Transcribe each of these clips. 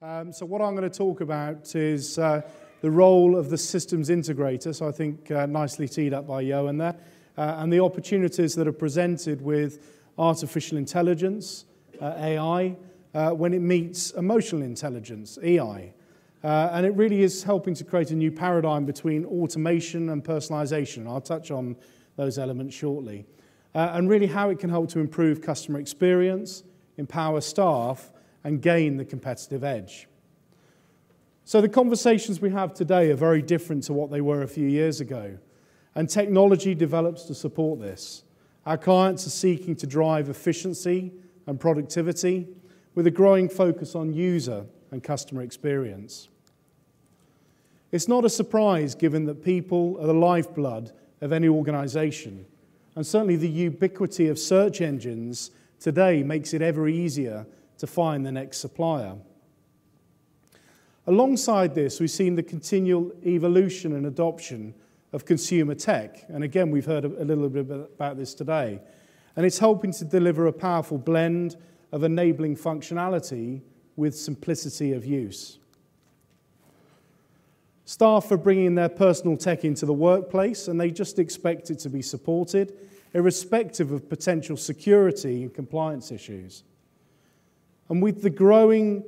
So what I'm going to talk about is the role of the systems integrator, so I think nicely teed up by Johan there, and the opportunities that are presented with artificial intelligence, AI, when it meets emotional intelligence, EI. And it really is helping to create a new paradigm between automation and personalisation. I'll touch on those elements shortly. And really how it can help to improve customer experience, empower staff, and gain the competitive edge. So the conversations we have today are very different to what they were a few years ago, and technology develops to support this. Our clients are seeking to drive efficiency and productivity with a growing focus on user and customer experience. It's not a surprise given that people are the lifeblood of any organization, and certainly the ubiquity of search engines today makes it ever easier to find the next supplier. Alongside this, we've seen the continual evolution and adoption of consumer tech, and again, we've heard a little bit about this today, and it's helping to deliver a powerful blend of enabling functionality with simplicity of use. Staff are bringing their personal tech into the workplace, and they just expect it to be supported, irrespective of potential security and compliance issues. And with the growing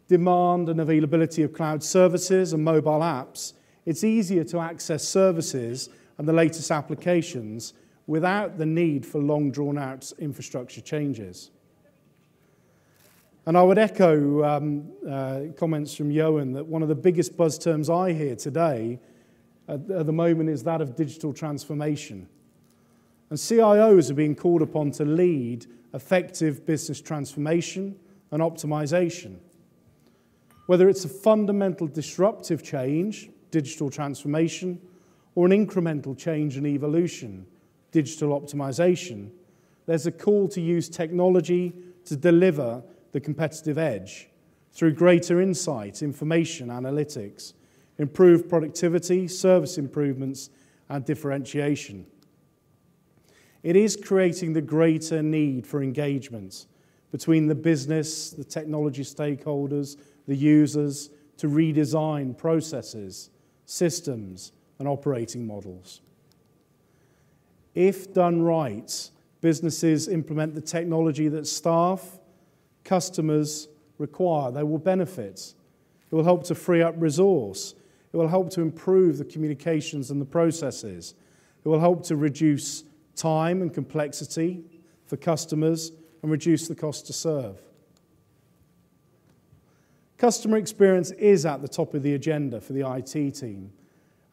demand and availability of cloud services and mobile apps, it's easier to access services and the latest applications without the need for long drawn-out infrastructure changes. And I would echo comments from Johan that one of the biggest buzz terms I hear today at the moment is that of digital transformation. And CIOs are being called upon to lead effective business transformation and optimization. Whether it's a fundamental disruptive change, digital transformation, or an incremental change and evolution, digital optimization, there's a call to use technology to deliver the competitive edge through greater insight, information, analytics, improved productivity, service improvements, and differentiation. It is creating the greater need for engagement between the business, the technology stakeholders, the users, to redesign processes, systems, and operating models. If done right, businesses implement the technology that staff, customers require, they will benefit. It will help to free up resource. It will help to improve the communications and the processes. It will help to reduce time and complexity for customers and reduce the cost to serve. Customer experience is at the top of the agenda for the IT team,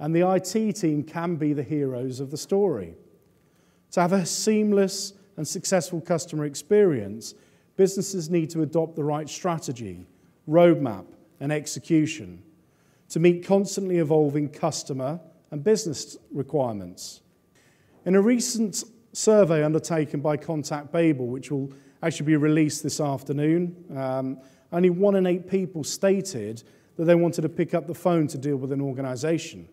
and the IT team can be the heroes of the story. To have a seamless and successful customer experience, businesses need to adopt the right strategy, roadmap, and execution to meet constantly evolving customer and business requirements. In a recent survey undertaken by Contact Babel, which will actually be released this afternoon, only 1 in 8 people stated that they wanted to pick up the phone to deal with an organization.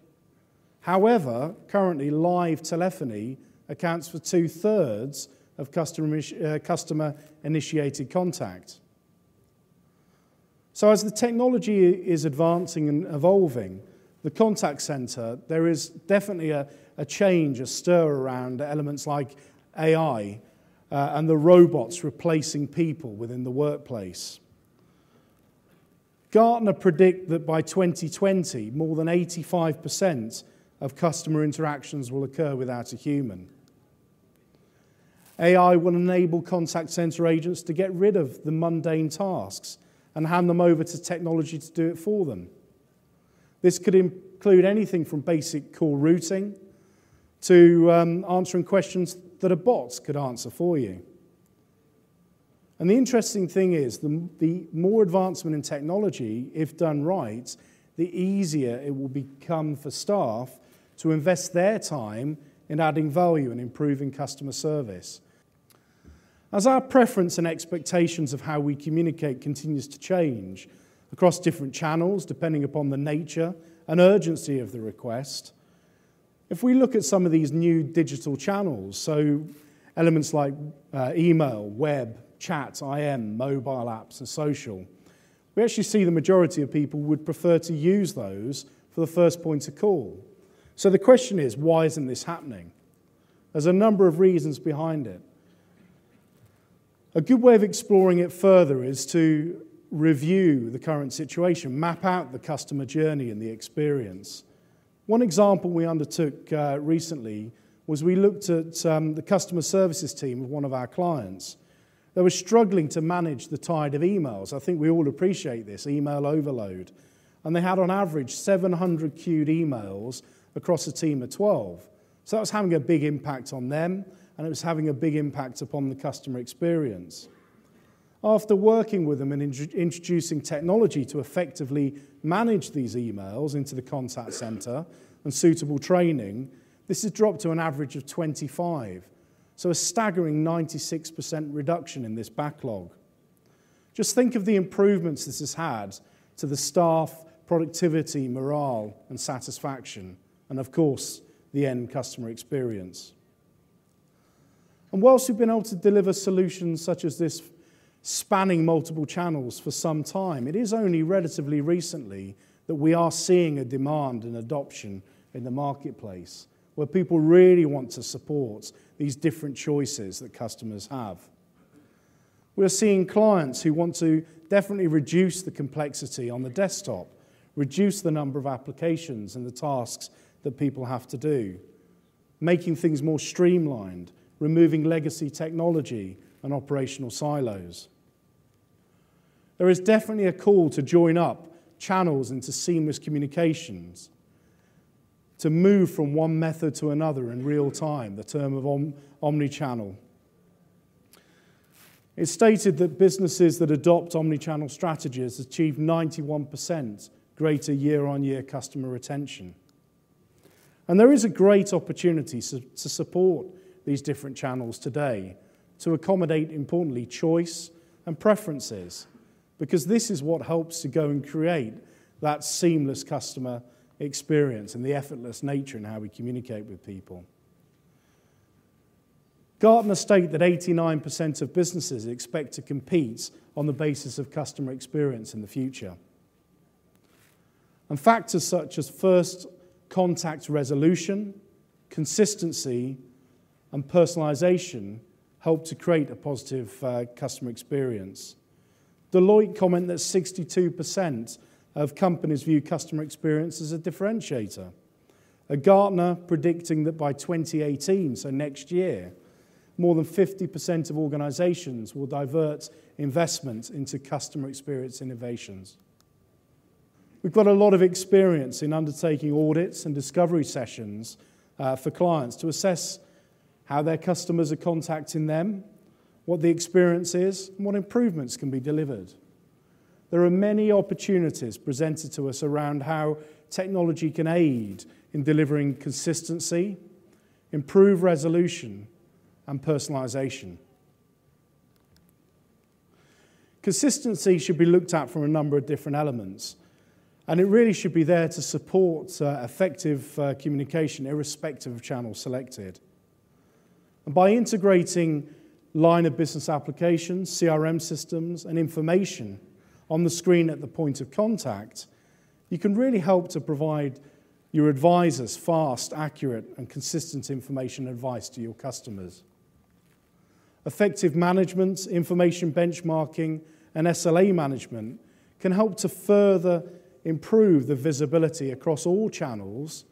However, currently live telephony accounts for 2/3 of customer-initiated contact. So as the technology is advancing and evolving, the contact center, there is definitely a change, a stir around elements like AI and the robots replacing people within the workplace. Gartner predict that by 2020, more than 85% of customer interactions will occur without a human. AI will enable contact center agents to get rid of the mundane tasks and hand them over to technology to do it for them. This could include anything from basic call routing to answering questions that a bot could answer for you. And the interesting thing is, the more advancement in technology, if done right, the easier it will become for staff to invest their time in adding value and improving customer service. As our preference and expectations of how we communicate continues to change across different channels, depending upon the nature and urgency of the request, if we look at some of these new digital channels, so elements like email, web, chat, IM, mobile apps, and social, We actually see the majority of people would prefer to use those for the first point of call. So the question is, why isn't this happening? There's a number of reasons behind it. A good way of exploring it further is to review the current situation, map out the customer journey and the experience. One example we undertook recently was we looked at the customer services team of one of our clients. They were struggling to manage the tide of emails. I think we all appreciate this, email overload. And they had on average 700 queued emails across a team of 12. So that was having a big impact on them, and it was having a big impact upon the customer experience. After working with them and introducing technology to effectively manage these emails into the contact center and suitable training, this has dropped to an average of 25. So a staggering 96% reduction in this backlog. Just think of the improvements this has had to the staff, productivity, morale, and satisfaction, and of course, the end customer experience. And whilst we've been able to deliver solutions such as this spanning multiple channels for some time, it is only relatively recently that we are seeing a demand and adoption in the marketplace where people really want to support these different choices that customers have. We're seeing clients who want to definitely reduce the complexity on the desktop, reduce the number of applications and the tasks that people have to do, making things more streamlined, removing legacy technology and operational silos. There is definitely a call to join up channels into seamless communications, to move from one method to another in real time, the term of omnichannel. It's stated that businesses that adopt omnichannel strategies achieve 91% greater year-on-year customer retention. And there is a great opportunity to support these different channels today, to accommodate, importantly, choice and preferences, because this is what helps to go and create that seamless customer experience and the effortless nature in how we communicate with people. Gartner state that 89% of businesses expect to compete on the basis of customer experience in the future. And factors such as first contact resolution, consistency, and personalisation help to create a positive customer experience. Deloitte comment that 62% of companies view customer experience as a differentiator. A Gartner predicting that by 2018, so next year, more than 50% of organisations will divert investment into customer experience innovations. We've got a lot of experience in undertaking audits and discovery sessions for clients to assess how their customers are contacting them, what the experience is, and what improvements can be delivered. There are many opportunities presented to us around how technology can aid in delivering consistency, improve resolution, and personalisation. Consistency should be looked at from a number of different elements, and it really should be there to support effective communication irrespective of channel selected. And by integrating line of business applications, CRM systems, and information on the screen at the point of contact, you can really help to provide your advisors fast, accurate, and consistent information and advice to your customers. Effective management, information benchmarking, and SLA management can help to further improve the visibility across all channels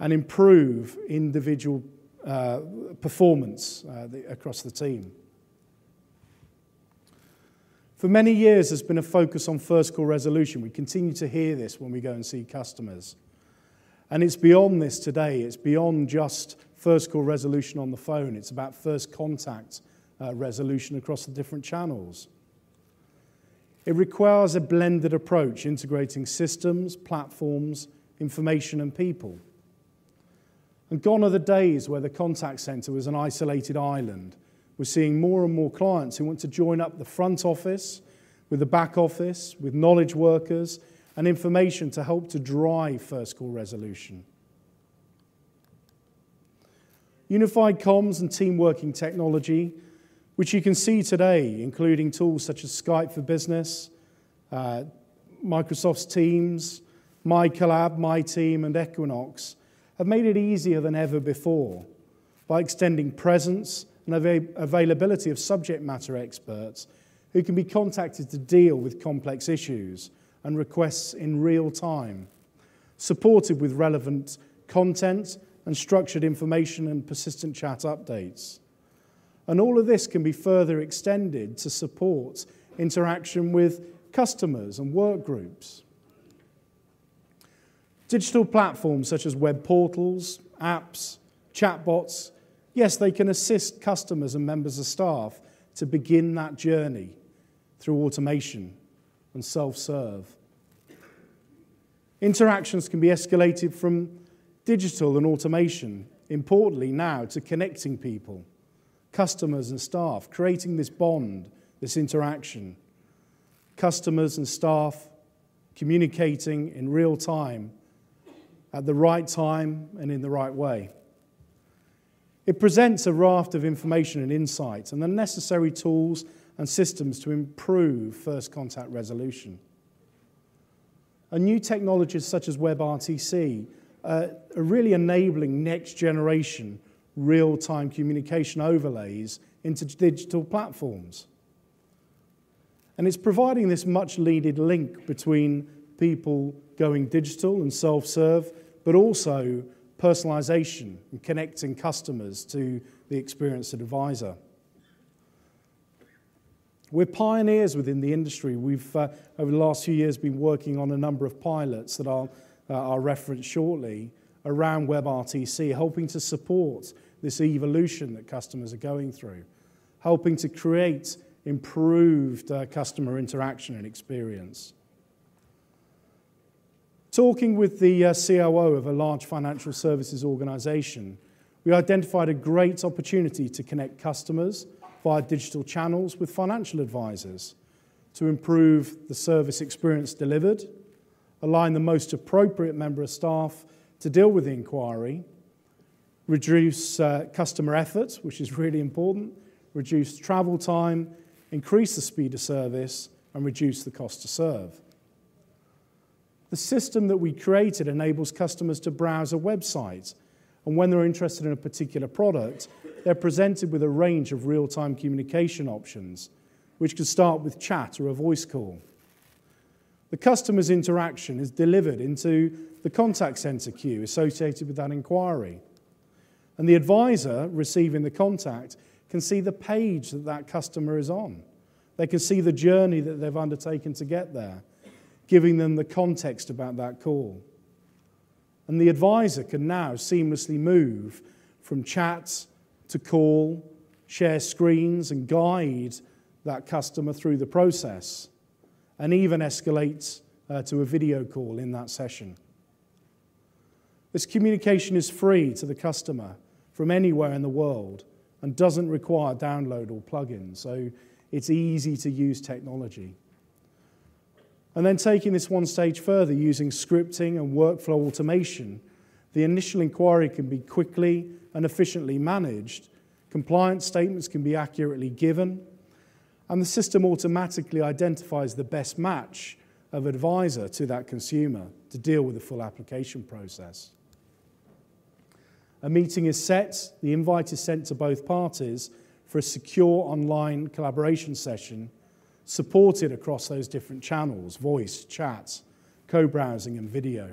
and improve individual performance across the team. For many years, there's been a focus on first call resolution. We continue to hear this when we go and see customers. And it's beyond this today. It's beyond just first call resolution on the phone. It's about first contact resolution across the different channels. It requires a blended approach, integrating systems, platforms, information, and people. And gone are the days where the contact center was an isolated island. We're seeing more and more clients who want to join up the front office with the back office, with knowledge workers, and information to help to drive first call resolution. Unified comms and team working technology, which you can see today, including tools such as Skype for Business, Microsoft's Teams, MyCollab, MyTeam, and Equinox have made it easier than ever before by extending presence and availability of subject matter experts who can be contacted to deal with complex issues and requests in real time, supported with relevant content and structured information and persistent chat updates. And all of this can be further extended to support interaction with customers and work groups. Digital platforms such as web portals, apps, chatbots, yes, they can assist customers and members of staff to begin that journey through automation and self-serve. Interactions can be escalated from digital and automation, importantly now, to connecting people, customers and staff, creating this bond, this interaction. Customers and staff communicating in real time, at the right time and in the right way. It presents a raft of information and insights and the necessary tools and systems to improve first contact resolution. And new technologies such as WebRTC are really enabling next generation real-time communication overlays into digital platforms. And it's providing this much-needed link between people going digital and self-serve, but also personalisation and connecting customers to the experienced advisor. We're pioneers within the industry. We've, over the last few years, been working on a number of pilots that I'll reference shortly around WebRTC, helping to support this evolution that customers are going through, helping to create improved customer interaction and experience. Talking with the COO of a large financial services organisation, we identified a great opportunity to connect customers via digital channels with financial advisors to improve the service experience delivered, align the most appropriate member of staff to deal with the inquiry, reduce customer effort, which is really important, reduce travel time, increase the speed of service, and reduce the cost to serve. The system that we created enables customers to browse a website, and when they're interested in a particular product, they're presented with a range of real-time communication options, which can start with chat or a voice call. The customer's interaction is delivered into the contact centre queue associated with that inquiry. And the advisor receiving the contact can see the page that that customer is on. They can see the journey that they've undertaken to get there, giving them the context about that call. And the advisor can now seamlessly move from chat to call, share screens and guide that customer through the process, and even escalate to a video call in that session. This communication is free to the customer from anywhere in the world and doesn't require download or plugin, so it's easy to use technology. And then taking this one stage further, using scripting and workflow automation, the initial inquiry can be quickly and efficiently managed, compliance statements can be accurately given, and the system automatically identifies the best match of advisor to that consumer to deal with the full application process. A meeting is set, the invite is sent to both parties for a secure online collaboration session supported across those different channels, voice, chat, co-browsing and video.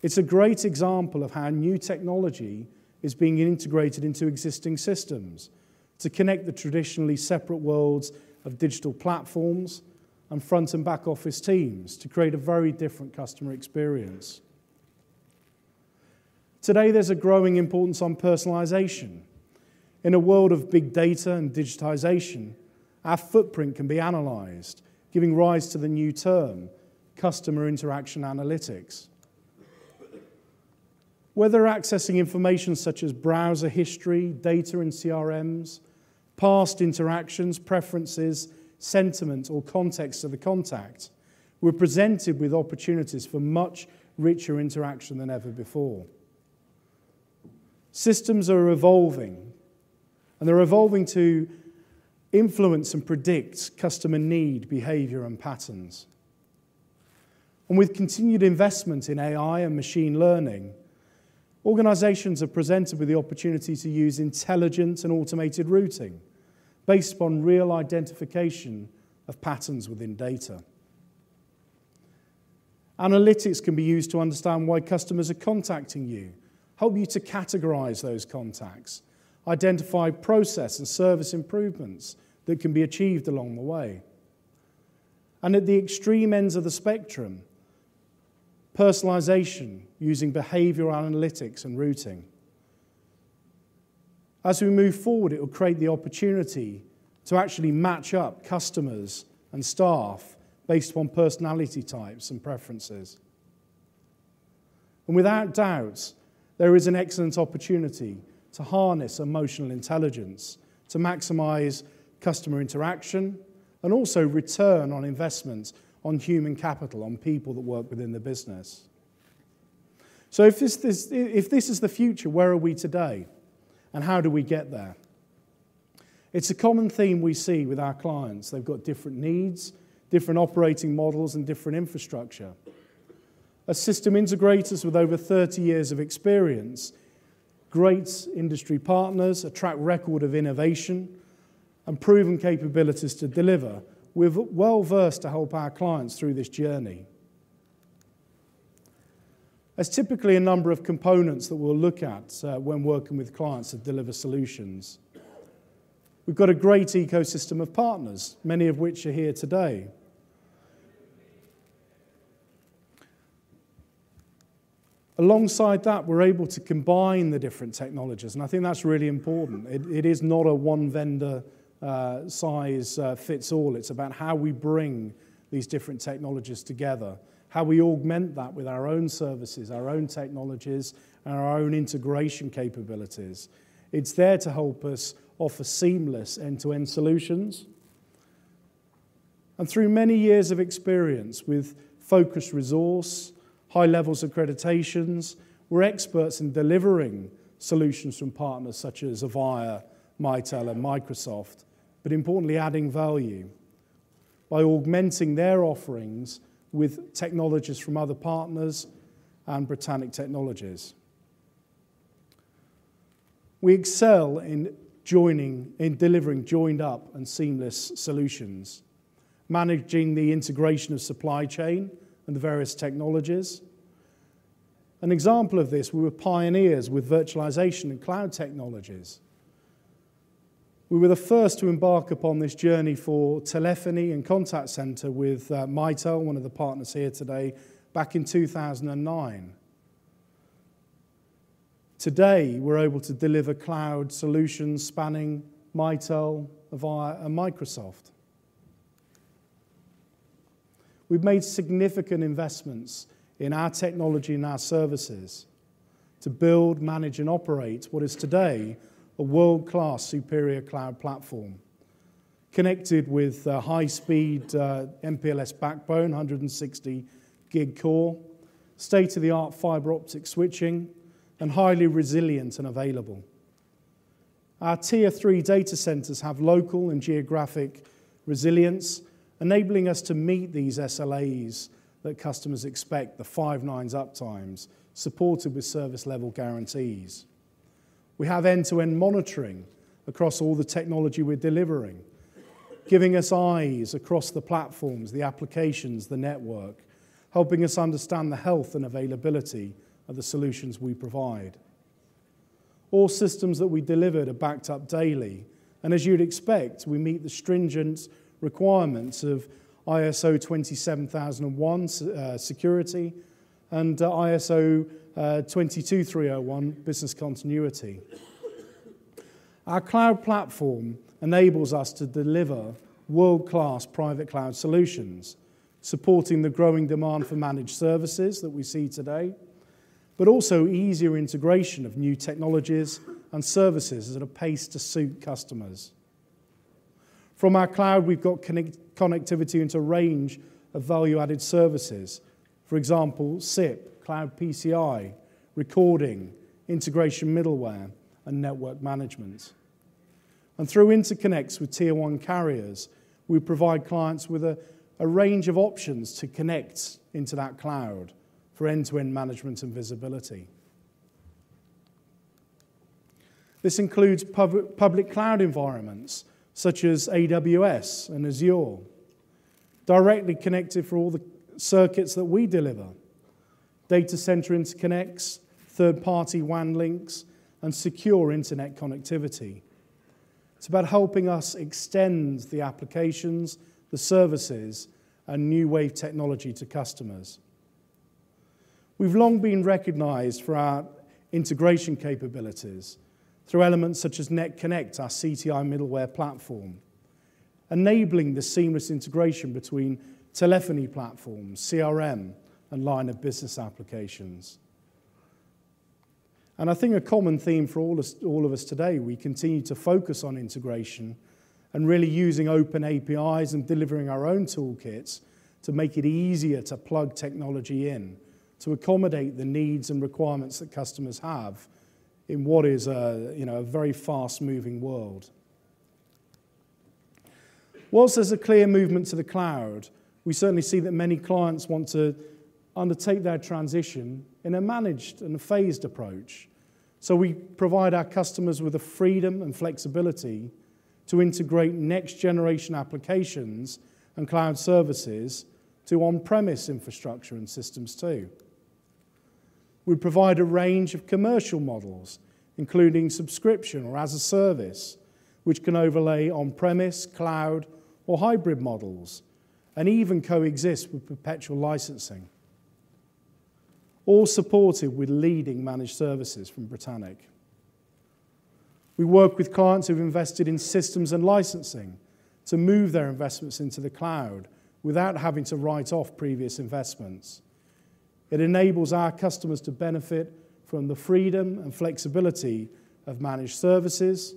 It's a great example of how new technology is being integrated into existing systems to connect the traditionally separate worlds of digital platforms and front and back office teams to create a very different customer experience. Today, there's a growing importance on personalisation. In a world of big data and digitization, our footprint can be analysed, giving rise to the new term, customer interaction analytics. Whether accessing information such as browser history, data in CRMs, past interactions, preferences, sentiment, or context of the contact, we're presented with opportunities for much richer interaction than ever before. Systems are evolving, and they're evolving to influence and predict customer need, behavior, and patterns. And with continued investment in AI and machine learning, organizations are presented with the opportunity to use intelligent and automated routing based upon real identification of patterns within data. Analytics can be used to understand why customers are contacting you, help you to categorize those contacts, identify process and service improvements that can be achieved along the way. And at the extreme ends of the spectrum, personalisation using behavioural analytics and routing. As we move forward, it will create the opportunity to actually match up customers and staff based upon personality types and preferences. And without doubt, there is an excellent opportunity to harness emotional intelligence to maximise customer interaction and also return on investment on human capital, on people that work within the business. So if this is the future, where are we today? And how do we get there? It's a common theme we see with our clients. They've got different needs, different operating models, and different infrastructure. As system integrators with over 30 years of experience, great industry partners, a track record of innovation, and proven capabilities to deliver, we're well versed to help our clients through this journey. There's typically a number of components that we'll look at when working with clients to deliver solutions. We've got a great ecosystem of partners, many of which are here today. Alongside that, we're able to combine the different technologies, and I think that's really important. It is not a one-vendor size fits all. It's about how we bring these different technologies together, how we augment that with our own services, our own technologies, and our own integration capabilities. It's there to help us offer seamless end-to-end solutions. And through many years of experience with focused resource, high levels of accreditations, we're experts in delivering solutions from partners such as Avaya, Mitel, and Microsoft, but importantly adding value by augmenting their offerings with technologies from other partners and Britannic technologies. We excel in delivering joined up and seamless solutions, managing the integration of supply chain and the various technologies. An example of this, we were pioneers with virtualization and cloud technologies. We were the first to embark upon this journey for telephony and contact center with Mitel, one of the partners here today, back in 2009. Today, we're able to deliver cloud solutions spanning Mitel, Avaya, and Microsoft. We've made significant investments in our technology and our services to build, manage, and operate what is today a world-class superior cloud platform, connected with high-speed MPLS backbone, 160 gig core, state-of-the-art fiber optic switching, and highly resilient and available. Our Tier 3 data centers have local and geographic resilience, enabling us to meet these SLAs that customers expect, the 5 nines uptimes, supported with service level guarantees. We have end-to-end monitoring across all the technology we're delivering, giving us eyes across the platforms, the applications, the network, helping us understand the health and availability of the solutions we provide. All systems that we delivered are backed up daily, and as you'd expect, we meet the stringent requirements of ISO 27001 security and ISO 22301 business continuity. Our cloud platform enables us to deliver world-class private cloud solutions, supporting the growing demand for managed services that we see today, but also easier integration of new technologies and services at a pace to suit customers. From our cloud, we've got connectivity into a range of value-added services. For example, SIP, cloud PCI, recording, integration middleware, and network management. And through interconnects with Tier 1 carriers, we provide clients with a range of options to connect into that cloud for end-to-end management and visibility. This includes public cloud environments, such as AWS and Azure, directly connected for all the circuits that we deliver, data center interconnects, third-party WAN links, and secure internet connectivity. It's about helping us extend the applications, the services, and new wave technology to customers. We've long been recognized for our integration capabilities through elements such as NetConnect, our CTI middleware platform, enabling the seamless integration between telephony platforms, CRM, and line of business applications. And I think a common theme for all of us today, we continue to focus on integration and really using open APIs and delivering our own toolkits to make it easier to plug technology in, to accommodate the needs and requirements that customers have in what is a very fast-moving world. Whilst there's a clear movement to the cloud, we certainly see that many clients want to undertake their transition in a managed and a phased approach. So we provide our customers with the freedom and flexibility to integrate next-generation applications and cloud services to on-premise infrastructure and systems too. We provide a range of commercial models, including subscription or as a service, which can overlay on-premise, cloud, or hybrid models, and even coexist with perpetual licensing. All supported with leading managed services from Britannic. We work with clients who've invested in systems and licensing to move their investments into the cloud without having to write off previous investments. It enables our customers to benefit from the freedom and flexibility of managed services,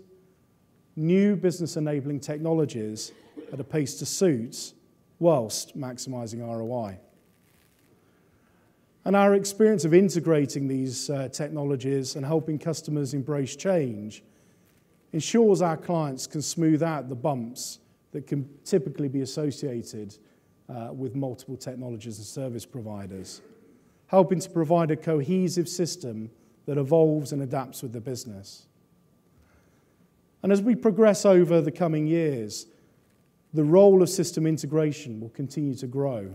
new business-enabling technologies at a pace to suit, whilst maximizing ROI. And our experience of integrating these technologies and helping customers embrace change ensures our clients can smooth out the bumps that can typically be associated with multiple technologies and service providers, helping to provide a cohesive system that evolves and adapts with the business. And as we progress over the coming years, the role of system integration will continue to grow.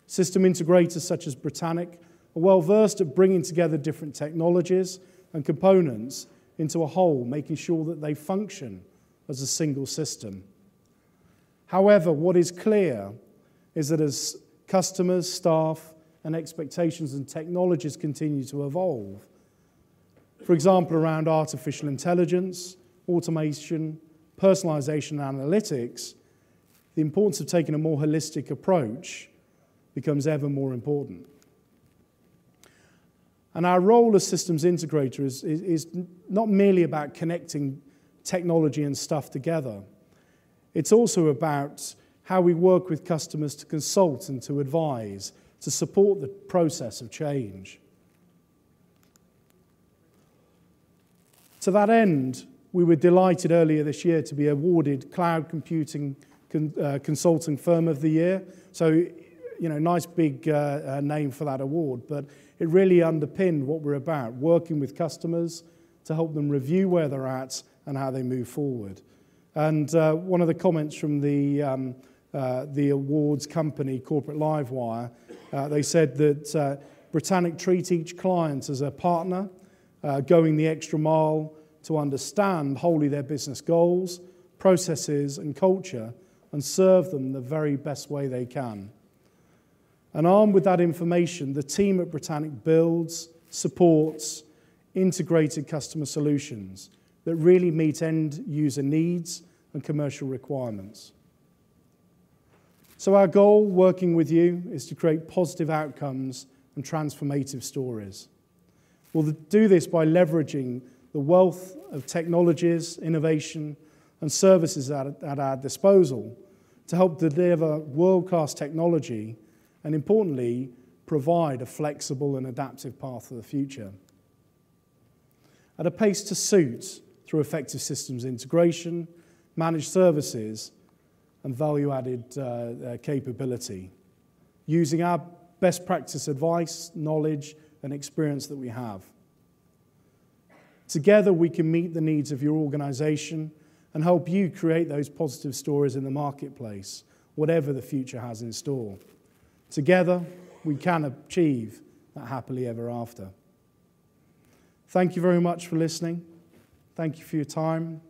System integrators such as Britannic are well versed at bringing together different technologies and components into a whole, making sure that they function as a single system. However, what is clear is that as customers, staff, and expectations and technologies continue to evolve, for example, around artificial intelligence, automation, personalisation, and analytics, the importance of taking a more holistic approach becomes ever more important. And our role as systems integrator is not merely about connecting technology and stuff together. It's also about how we work with customers to consult and to advise, to support the process of change. To that end, we were delighted earlier this year to be awarded Cloud Computing Consulting Firm of the Year. So, nice big name for that award, but it really underpinned what we're about, working with customers to help them review where they're at and how they move forward. And one of the comments from the awards company, Corporate Livewire, they said that Britannic treat each client as a partner, going the extra mile to understand wholly their business goals, processes, and culture, and serve them the very best way they can. And armed with that information, the team at Britannic builds, supports, integrated customer solutions that really meet end user needs and commercial requirements. So our goal, working with you, is to create positive outcomes and transformative stories. We'll do this by leveraging the wealth of technologies, innovation, and services at our disposal to help deliver world-class technology and, importantly, provide a flexible and adaptive path to the future. At a pace to suit through effective systems integration, managed services, and value-added capability, using our best practice advice, knowledge, and experience that we have. Together, we can meet the needs of your organization and help you create those positive stories in the marketplace, whatever the future has in store. Together, we can achieve that happily ever after. Thank you very much for listening. Thank you for your time.